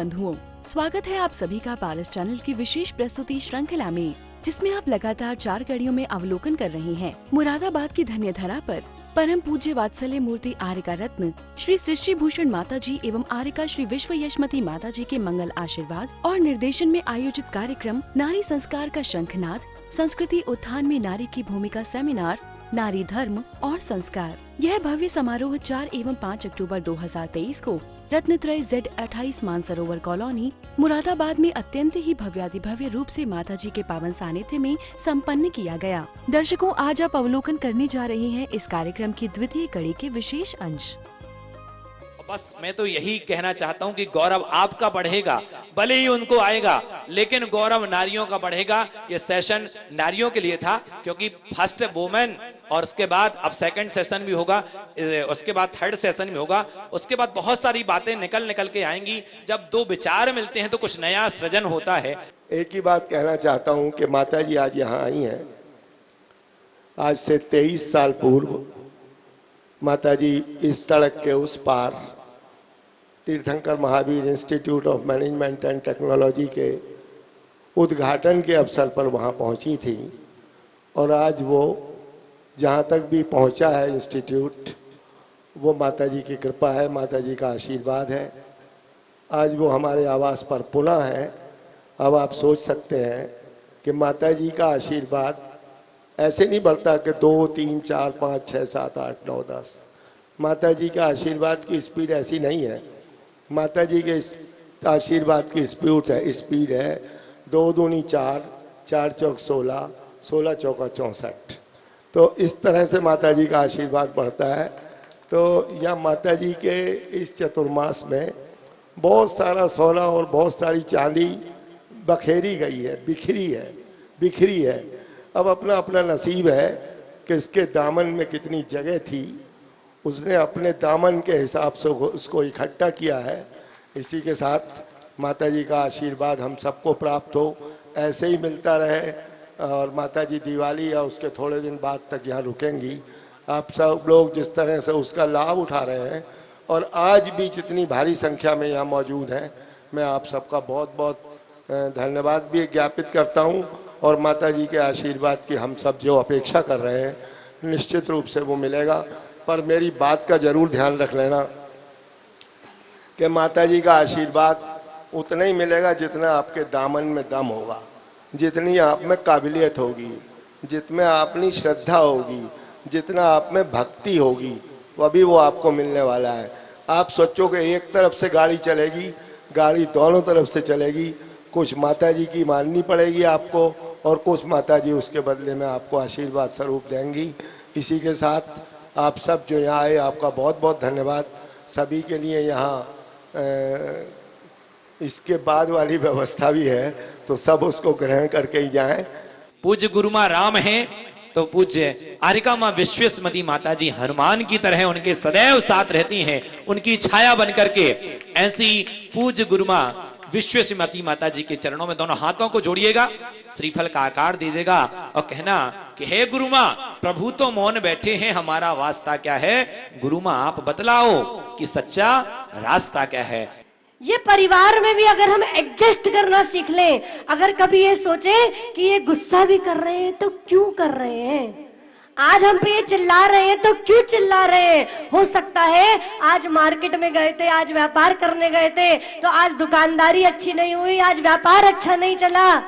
बंधुओं, स्वागत है आप सभी का पारस चैनल की विशेष प्रस्तुति श्रृंखला में, जिसमें आप लगातार 4 कड़ियों में अवलोकन कर रहे हैं मुरादाबाद की धन्य धरा पर परम पूज्य वात्सल्य मूर्ति आर्यका रत्न श्री सृष्टि भूषण माता जी एवं आर्यका श्री विश्व यशमती माता जी के मंगल आशीर्वाद और निर्देशन में आयोजित कार्यक्रम नारी संस्कार का शंखनाद, संस्कृति उत्थान में नारी की भूमिका सेमिनार, नारी धर्म और संस्कार। यह भव्य समारोह 4 एवं 5 अक्टूबर 2023 को रत्नत्रय Z28 मानसरोवर कॉलोनी मुरादाबाद में अत्यंत ही भव्यातिभव्य रूप से माता जी के पावन सानिध्य में संपन्न किया गया। दर्शकों, आज आप अवलोकन करने जा रहे हैं इस कार्यक्रम की द्वितीय कड़ी के विशेष अंश। बस मैं तो यही कहना चाहता हूं कि गौरव आपका बढ़ेगा, भले ही उनको आएगा, लेकिन गौरव नारियों का बढ़ेगा। ये सेशन नारियों के लिए था, क्योंकि फर्स्ट वुमेन और उसके बाद अब सेकंड सेशन भी होगा, उसके बाद थर्ड सेशन भी होगा, उसके बाद बहुत सारी बातें निकल के आएंगी। जब दो विचार मिलते हैं तो कुछ नया सृजन होता है। एक ही बात कहना चाहता हूं कि माता जी आज यहाँ आई हैं। आज से 23 साल पूर्व माता जी इस सड़क के उस पार तीर्थंकर Mahavir institute of management and technology के उद्घाटन के अवसर पर वहाँ पहुँची थी, और आज वो जहाँ तक भी पहुँचा है इंस्टीट्यूट, वो माता जी की कृपा है, माता जी का आशीर्वाद है। आज वो हमारे आवास पर पुनः है। अब आप सोच सकते हैं कि माता जी का आशीर्वाद ऐसे नहीं बढ़ता कि 2, 3, 4, 5, 6, 7, 8, 9, 10। माता जी का आशीर्वाद की स्पीड ऐसी नहीं है। माता जी के आशीर्वाद की स्पीड है 2 दूनी 4, 4 चौक 16, 16 चौका 64। तो इस तरह से माता जी का आशीर्वाद बढ़ता है। तो यह माता जी के इस चतुर्मास में बहुत सारा सोना और बहुत सारी चांदी बखेरी गई है, बिखरी है। अब अपना अपना नसीब है कि इसके दामन में कितनी जगह थी, उसने अपने दामन के हिसाब से उसको इकट्ठा किया है। इसी के साथ माता जी का आशीर्वाद हम सबको प्राप्त हो, ऐसे ही मिलता रहे। और माता जी दिवाली या उसके थोड़े दिन बाद तक यहाँ रुकेंगी। आप सब लोग जिस तरह से उसका लाभ उठा रहे हैं और आज भी जितनी भारी संख्या में यहाँ मौजूद हैं, मैं आप सबका बहुत बहुत धन्यवाद भी ज्ञापित करता हूँ। और माता जी के आशीर्वाद की हम सब जो अपेक्षा कर रहे हैं, निश्चित रूप से वो मिलेगा। पर मेरी बात का ज़रूर ध्यान रख लेना कि माता जी का आशीर्वाद उतना ही मिलेगा जितना आपके दामन में दम होगा, जितनी आप में काबिलियत होगी, जितने अपनी श्रद्धा होगी, जितना आप में भक्ति होगी, वही वो आपको मिलने वाला है। आप सोचो कि एक तरफ से गाड़ी चलेगी, गाड़ी दोनों तरफ से चलेगी। कुछ माता जी की माननी पड़ेगी आपको, और कुछ माता जी उसके बदले में आपको आशीर्वाद स्वरूप देंगी। इसी के साथ आप सब जो यहाँ आए, आपका बहुत बहुत धन्यवाद। सभी के लिए यहाँ इसके बाद वाली व्यवस्था भी है, तो सब उसको ग्रहण करके ही जाएं। पूज्य गुरुमा राम हैं तो पूज्य आर्यका माँ विश्वस्मती माता जी हनुमान की तरह उनके सदैव साथ रहती हैं, उनकी छाया बन करके। ऐसी पूज्य गुरुमा विश्वस्मती माता जी के चरणों में दोनों हाथों को जोड़िएगा, श्रीफल का आकार दीजिएगा और कहना कि हे गुरुमा, प्रभु तो मौन बैठे हैं, हमारा वास्ता क्या है? गुरुमा आप बतलाओ कि सच्चा रास्ता क्या है। ये परिवार में भी अगर हम एडजस्ट करना सीख लें, अगर कभी ये सोचे कि ये गुस्सा भी कर रहे हैं तो क्यों कर रहे हैं, आज हम पे ये चिल्ला रहे हैं तो क्यों चिल्ला रहे हैं। हो सकता है आज मार्केट में गए थे, आज व्यापार करने गए थे, तो आज दुकानदारी अच्छी नहीं हुई, आज व्यापार अच्छा नहीं चला।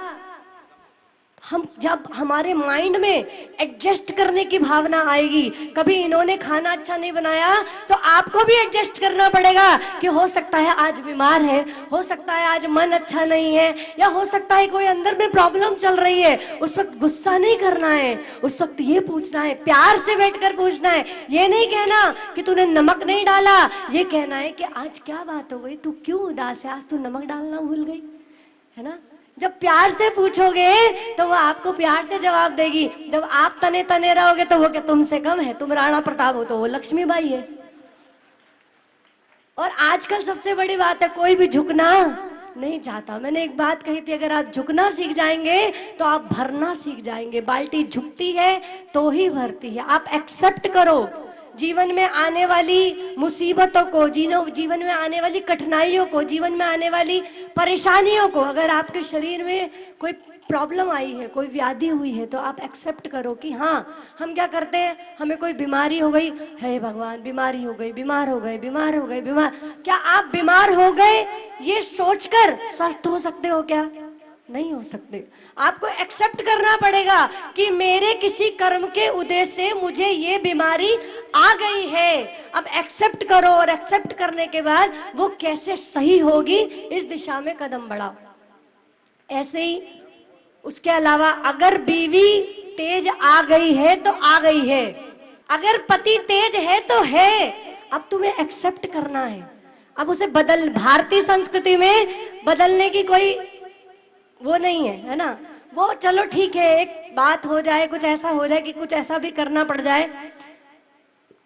हम जब हमारे माइंड में एडजस्ट करने की भावना आएगी, कभी इन्होंने खाना अच्छा नहीं बनाया तो आपको भी एडजस्ट करना पड़ेगा कि हो सकता है आज बीमार है, हो सकता है आज मन अच्छा नहीं है, या हो सकता है कोई अंदर में प्रॉब्लम चल रही है। उस वक्त गुस्सा नहीं करना है, उस वक्त ये पूछना है, प्यार से बैठकर पूछना है। ये नहीं कहना कि तूने नमक नहीं डाला, ये कहना है कि आज क्या बात हो गई, तू क्यों उदास है, आज तू नमक डालना भूल गई है ना। जब प्यार से पूछोगे तो वो आपको प्यार से जवाब देगी। जब आप तने तने रहोगे तो वो क्या तुमसे कम है, तुम राणा प्रताप हो तो वो लक्ष्मीबाई है। और आजकल सबसे बड़ी बात है, कोई भी झुकना नहीं चाहता। मैंने एक बात कही थी, अगर आप झुकना सीख जाएंगे तो आप भरना सीख जाएंगे। बाल्टी झुकती है तो ही भरती है। आप एक्सेप्ट करो जीवन में आने वाली मुसीबतों को, जीवन में आने वाली कठिनाइयों को, जीवन में आने वाली परेशानियों को, अगर आपके शरीर में कोई प्रॉब्लम आई है, कोई व्याधि हुई है, तो आप एक्सेप्ट करो कि हाँ, हम क्या करते हैं, हमें कोई बीमारी हो गई, हे भगवान बीमारी हो गई, बीमार हो गए, बीमार हो गए, बीमार। क्या आप बीमार हो गए ये सोचकर स्वस्थ हो सकते हो? क्या नहीं हो सकते। आपको एक्सेप्ट करना पड़ेगा कि मेरे किसी कर्म के उदय से मुझे ये बीमारी आ गई है। अब एक्सेप्ट करो, और एक्सेप्ट करने के बाद वो कैसे सही होगी इस दिशा में कदम बढ़ाओ। ऐसे ही उसके अलावा अगर बीवी तेज आ गई है तो आ गई है, अगर पति तेज है तो है, अब तुम्हें एक्सेप्ट करना है। अब उसे बदल, भारतीय संस्कृति में बदलने की कोई वो नहीं है ना। वो चलो ठीक है, एक बात हो जाए, कुछ ऐसा हो जाए कि कुछ ऐसा भी करना पड़ जाए,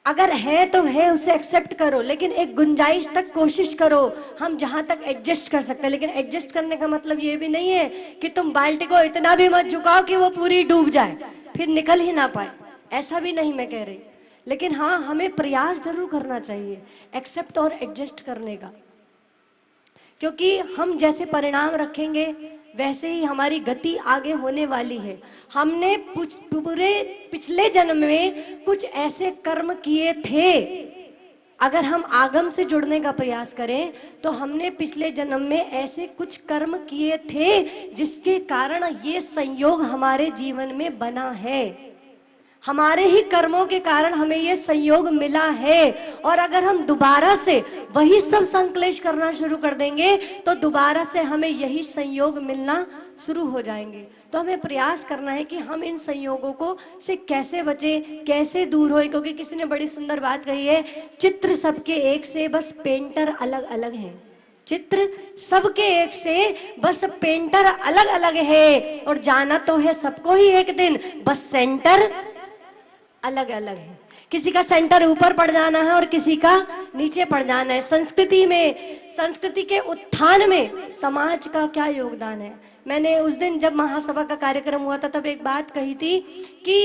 अगर है तो है, उसे एक्सेप्ट करो, लेकिन एक गुंजाइश तक कोशिश करो, हम जहां तक एडजस्ट कर सकते हैं। लेकिन एडजस्ट करने का मतलब ये भी नहीं है कि तुम बाल्टी को इतना भी मत झुकाओ कि वो पूरी डूब जाए, फिर निकल ही ना पाए, ऐसा भी नहीं मैं कह रही। लेकिन हाँ, हमें प्रयास जरूर करना चाहिए एक्सेप्ट और एडजस्ट करने का, क्योंकि हम जैसे परिणाम रखेंगे वैसे ही हमारी गति आगे होने वाली है। हमने पूरे पिछले जन्म में कुछ ऐसे कर्म किए थे, अगर हम आगम से जुड़ने का प्रयास करें तो हमने पिछले जन्म में ऐसे कुछ कर्म किए थे जिसके कारण ये संयोग हमारे जीवन में बना है। हमारे ही कर्मों के कारण हमें ये संयोग मिला है, और अगर हम दोबारा से वही सब संकलेश करना शुरू कर देंगे तो दोबारा से हमें यही संयोग मिलना शुरू हो जाएंगे। तो हमें प्रयास करना है कि हम इन संयोगों को से कैसे बचे, कैसे दूर होए। क्योंकि किसी ने बड़ी सुंदर बात कही है, चित्र सबके एक से, बस पेंटर अलग अलग हैं। चित्र सबके एक से, बस पेंटर अलग अलग है, और जाना तो है सबको ही एक दिन, बस सेंटर अलग अलग है। किसी का सेंटर ऊपर पड़ जाना है और किसी का नीचे पड़ जाना है। संस्कृति में, संस्कृति के उत्थान में समाज का क्या योगदान है। मैंने उस दिन जब महासभा का कार्यक्रम हुआ था तब एक बात कही थी कि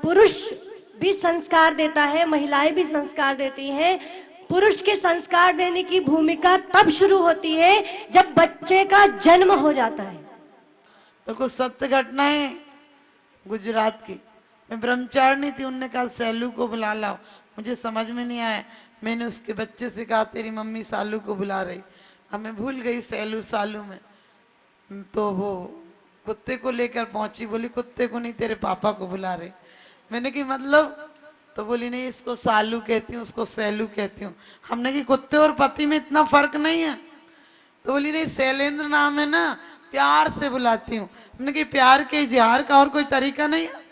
पुरुष भी संस्कार देता है, महिलाएं भी संस्कार देती हैं। पुरुष के संस्कार देने की भूमिका तब शुरू होती है जब बच्चे का जन्म हो जाता है। बिल्कुल सत्य घटना है गुजरात की। मैं ब्रह्मचारिणी थी, उनने कहा सैलू को बुला लाओ। मुझे समझ में नहीं आया, मैंने उसके बच्चे से कहा तेरी मम्मी सालू को बुला रही। अब मैं भूल गई सैलू सालू में, तो वो कुत्ते को लेकर पहुंची, बोली कुत्ते को नहीं तेरे पापा को बुला रही। मैंने कहा मतलब, तो बोली नहीं इसको सालू कहती हूँ, उसको सैलू कहती हूँ। हमने कहा कुत्ते और पति में इतना फर्क नहीं है, तो बोली नहीं शैलेंद्र नाम है ना, प्यार से बुलाती हूँ। हमने कहा प्यार के इजहार का और कोई तरीका नहीं है।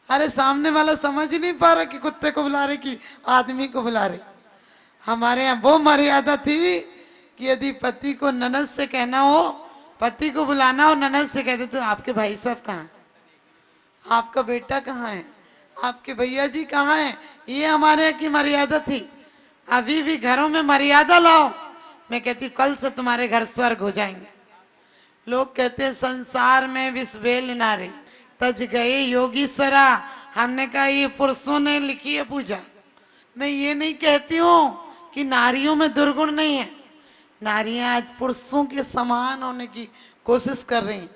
अरे सामने वाला समझ ही नहीं पा रहा कि कुत्ते को बुला रहे कि आदमी को बुला रहे। हमारे यहाँ वो मर्यादा थी कि यदि पति को ननद से कहना हो, पति को बुलाना और ननद से कहते तो आपके भाई साहब कहाँ हैं, आपका बेटा कहाँ है, आपके भैया जी कहाँ हैं, ये हमारे यहाँ की मर्यादा थी। अभी भी घरों में मर्यादा लाओ, मैं कहती हूँ कल से तुम्हारे घर स्वर्ग हो जाएंगे। लोग कहते हैं संसार में विश्वेल नारी तज गए योगीश्वरा। हमने कहा ये पुरुषों ने लिखी है पूजा। मैं ये नहीं कहती हूँ कि नारियों में दुर्गुण नहीं है, नारियां आज पुरुषों के समान होने की कोशिश कर रही हैं।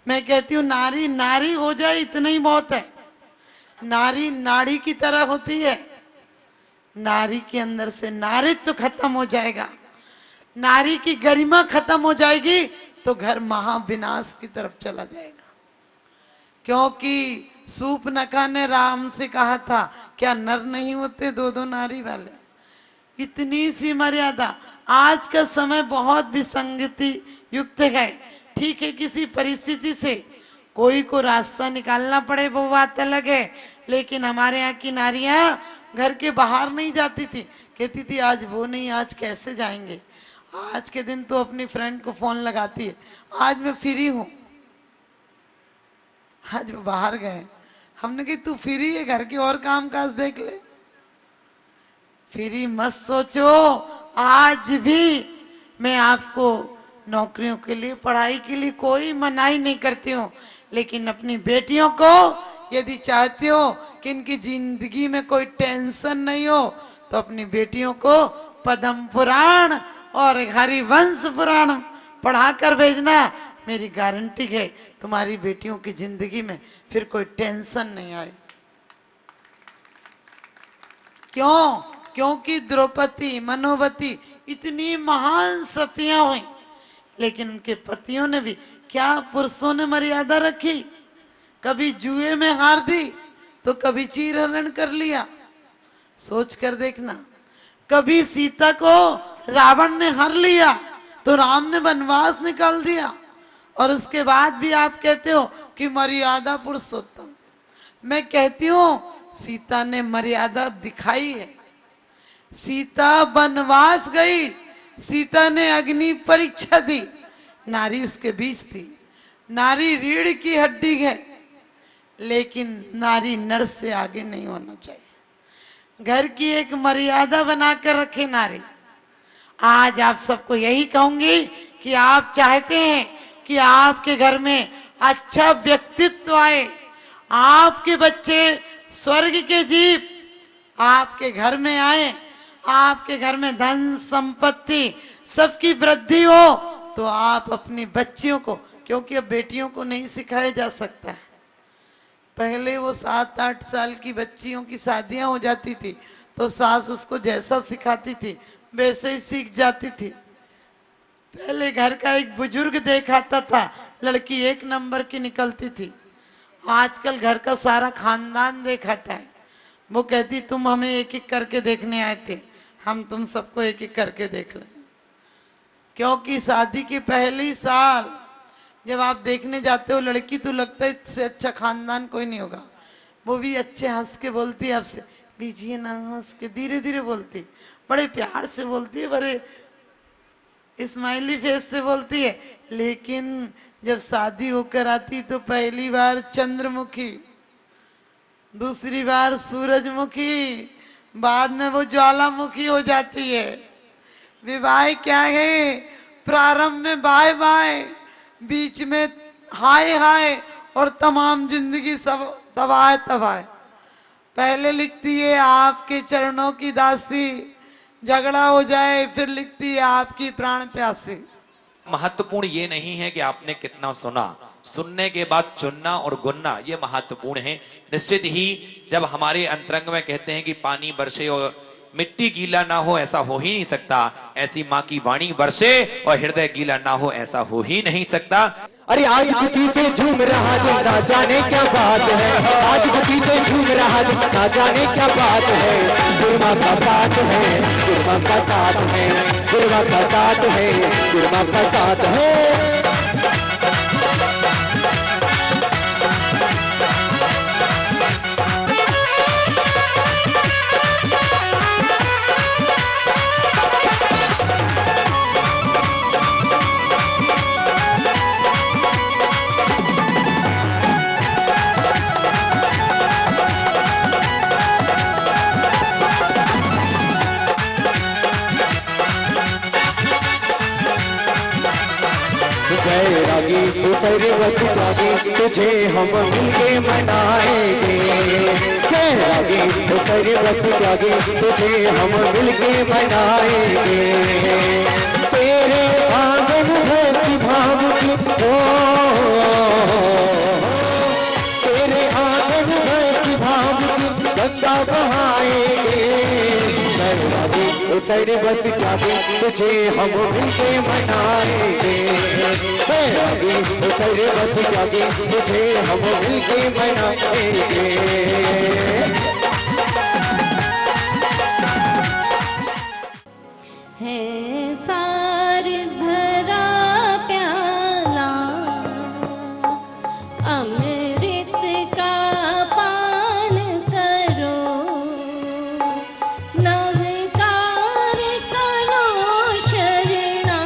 मैं कहती हूँ नारी नारी हो जाए इतना ही बहुत है। नारी नाड़ी की तरह होती है, नारी के अंदर से नारित्व खत्म हो जाएगा, नारी की गरिमा खत्म हो जाएगी तो घर महाविनाश की तरफ चला जाएगा। क्योंकि सूर्पनखा ने राम से कहा था क्या नर नहीं होते दो दो नारी वाले। इतनी सी मर्यादा। आज का समय बहुत विसंगति युक्त है। ठीक है, किसी परिस्थिति से कोई को रास्ता निकालना पड़े वो बात अलग है, लेकिन हमारे यहाँ की नारियां घर के बाहर नहीं जाती थी। कहती थी आज वो नहीं, आज कैसे जाएंगे। आज के दिन तो अपनी फ्रेंड को फोन लगाती है, आज मैं फ्री हूं, आज वो बाहर गए। हमने कही तू फ्री है, घर के और काम काज देख ले। फ्री मत सोचो, आज भी मैं आपको नौकरियों के लिए, पढ़ाई के लिए कोई मनाही नहीं करती हूँ, लेकिन अपनी बेटियों को यदि चाहते हो कि इनकी जिंदगी में कोई टेंशन नहीं हो तो अपनी बेटियों को पद्म पुराण और हरिवंश पुराण पढ़ाकर भेजना। मेरी गारंटी है तुम्हारी बेटियों की जिंदगी में फिर कोई टेंशन नहीं आए। क्यों? क्योंकि द्रौपदी मनोवती इतनी महान सतियां हुई, लेकिन उनके पतियों ने भी क्या पुरुषों ने मर्यादा रखी? कभी जुए में हार दी तो कभी चीरहरण कर लिया। सोच कर देखना। कभी सीता को रावण ने हर लिया तो राम ने वनवास निकाल दिया, और उसके बाद भी आप कहते हो कि मर्यादा पुरुषोत्तम। मैं कहती हूं सीता ने मर्यादा दिखाई है। सीता वनवास गई, सीता ने अग्नि परीक्षा दी, नारी उसके बीच थी। नारी रीढ़ की हड्डी है, लेकिन नारी नर से आगे नहीं होना चाहिए। घर की एक मर्यादा बनाकर रखे नारी। आज आप सबको यही कहूंगी कि आप चाहते हैं कि आपके घर में अच्छा व्यक्तित्व आए, आपके बच्चे स्वर्ग के जीव आपके घर में आए, आपके घर में धन संपत्ति सबकी वृद्धि हो, तो आप अपनी बच्चियों को, क्योंकि अब बेटियों को नहीं सिखाया जा सकता है। पहले वो 7-8 साल की बच्चियों की शादियां हो जाती थी तो सास उसको जैसा सिखाती थी वैसे ही सीख जाती थी। पहले घर का एक बुजुर्ग देखाता था, लड़की 1 नंबर की निकलती थी। आजकल घर का सारा खानदान देखाता है। वो कहती तुम हमें एक एक करके देखने आए थे, हम तुम सबको एक एक करके देख लें। क्योंकि शादी के पहले ही साल जब आप देखने जाते हो लड़की, तो लगता है इससे अच्छा खानदान कोई नहीं होगा। वो भी अच्छे हंस के बोलती है आपसे, लीजिए ना, हंस के धीरे धीरे बोलती, बड़े प्यार से बोलती है, बड़े स्माइली फेस से बोलती है। लेकिन जब शादी होकर आती तो पहली बार चंद्रमुखी, दूसरी बार सूरजमुखी, बाद में वो ज्वालामुखी हो जाती है। विवाह क्या है? प्रारंभ में बाय बाय, बीच में हाय हाय, और तमाम जिंदगी सब तबाह तबाह। पहले लिखती है आपके चरणों की दासी, झगड़ा हो जाए फिर लिखती है आपकी प्राण प्यासी। महत्वपूर्ण ये नहीं है कि आपने कितना सुना, सुनने के बाद चुनना और गुनना ये महत्वपूर्ण है। निश्चित ही जब हमारे अंतरंग में कहते हैं कि पानी बरसे और मिट्टी गीला ना हो, ऐसा हो ही नहीं सकता। ऐसी माँ की वाणी बरसे और हृदय गीला ना हो, ऐसा हो ही नहीं सकता। अरे आज खुशी से झूम रहा दिल, ना जाने क्या बात है। आज खुशी से झूम रहा दिल, ना जाने क्या बात है। गुरमा का साथ है, गुरमा का साथ है, गुरमा का साथ है, गुरमा का साथ है। बैरागी ऊपर वसुरागी, तुझे हम मिलके मनाएंगे। बैरागी ऊपर वसुरागी, तुझे हम मिलके मनाएंगे। तेरे आंगन है भावुकी, ओ तेरे आंगन है भावुकी, गंगा बहाएंगे। बैरागी उतर बस जागे, तुझे हम मिलके मनाएंगे। बैरागी उतर बस जागे, तुझे हम मिलके मनाएंगे। है सार भरा प्याला, अमृत का पान करो, नवकार करो शरणा,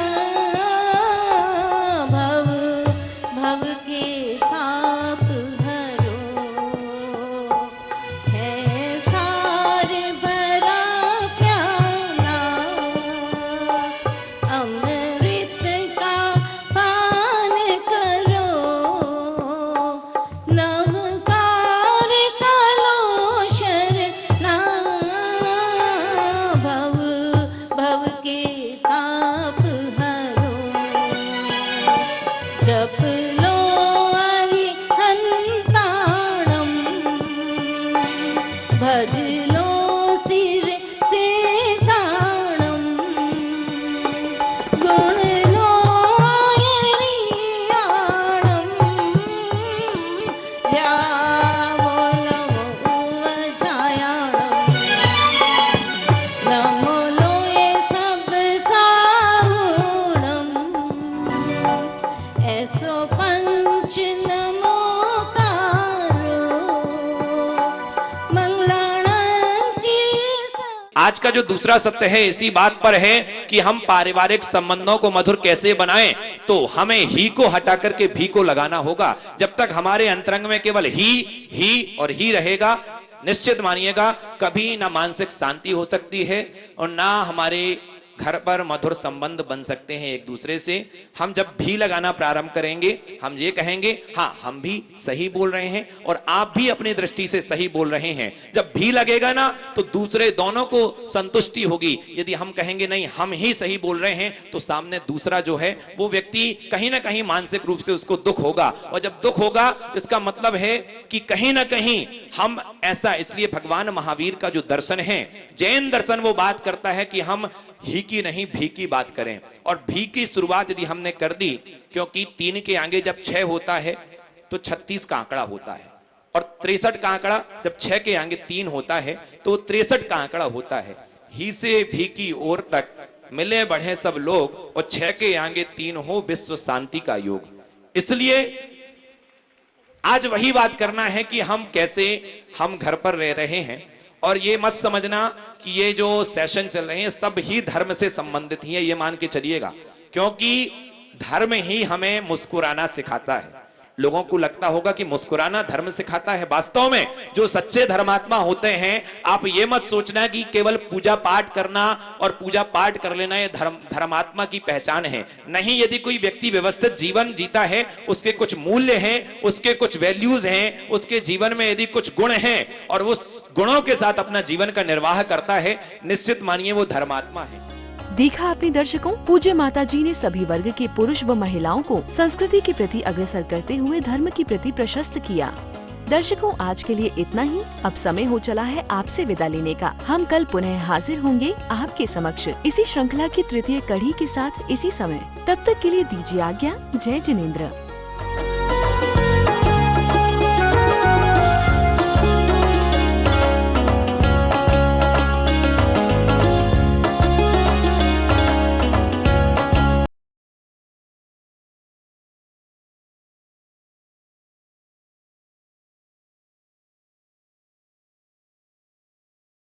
भव भव के ताप हरो। है सार भरा प्याला, अमृत का पान करो, नवकार जप लो अरिहंताणम, भज लो सिर से ताणम, गुण लो आयरियाणम, ध्यावो नमो अजायाणम, नमो लो ये सब साहुणम, ऐसो पंच नमोकारो, मंगलाणां शीर्ष। आज का जो दूसरा सत्य है इसी बात पर है कि हम पारिवारिक संबंधों को मधुर कैसे बनाएं, तो हमें ही को हटा करके भी को लगाना होगा। जब तक हमारे अंतरंग में केवल ही और ही रहेगा, निश्चित मानिएगा कभी ना मानसिक शांति हो सकती है और ना हमारे घर पर मधुर संबंध बन सकते हैं एक दूसरे से। हम जब भी लगाना प्रारंभ करेंगे, हम ये कहेंगे हाँ हम भी सही बोल रहे हैं और आप भी अपनी दृष्टि से सही बोल रहे हैं। जब भी लगेगा ना तो दूसरे दोनों को संतुष्टि होगी। यदि हम कहेंगे नहीं हम ही सही बोल रहे हैं, तो सामने दूसरा जो है वो व्यक्ति कहीं ना कहीं मानसिक रूप से उसको दुख होगा, और जब दुख होगा इसका मतलब है कि कहीं ना कहीं हम ऐसा। इसलिए भगवान महावीर का जो दर्शन है, जैन दर्शन, वो बात करता है कि हम ही की नहीं भी की बात करें। और भी की शुरुआत यदि हमने कर दी, क्योंकि 3 के आगे जब 6 होता है तो 36 का आंकड़ा होता है, और 63 का आंकड़ा जब 6 के आगे 3 होता है तो 63 का आंकड़ा होता है। ही से भी की ओर तक मिले बढ़े सब लोग, और 6 के आगे 3 हो विश्व शांति का योग। इसलिए आज वही बात करना है कि हम कैसे हम घर पर रह रहे हैं। और ये मत समझना कि ये जो सेशन चल रहे हैं सब ही धर्म से संबंधित ही है, ये मान के चलिएगा, क्योंकि धर्म ही हमें मुस्कुराना सिखाता है। लोगों को लगता होगा कि मुस्कुराना धर्म सिखाता है। वास्तव में जो सच्चे धर्मात्मा होते हैं, आप ये मत सोचना कि केवल पूजा पाठ करना और पूजा पाठ कर लेना ये धर्मात्मा की पहचान है। नहीं, यदि कोई व्यक्ति व्यवस्थित जीवन जीता है, उसके कुछ मूल्य हैं, उसके कुछ वैल्यूज हैं, उसके जीवन में यदि कुछ गुण हैं और उस गुणों के साथ अपना जीवन का निर्वाह करता है, निश्चित मानिए वो धर्मात्मा है। देखा आपने दर्शकों, पूज्य माताजी ने सभी वर्ग के पुरुष व महिलाओं को संस्कृति के प्रति अग्रसर करते हुए धर्म के प्रति प्रशस्त किया। दर्शकों, आज के लिए इतना ही। अब समय हो चला है आपसे विदा लेने का। हम कल पुनः हाजिर होंगे आपके समक्ष इसी श्रृंखला की तृतीय कड़ी के साथ इसी समय। तब तक के लिए दीजिए आज्ञा। जय जिनेंद्र।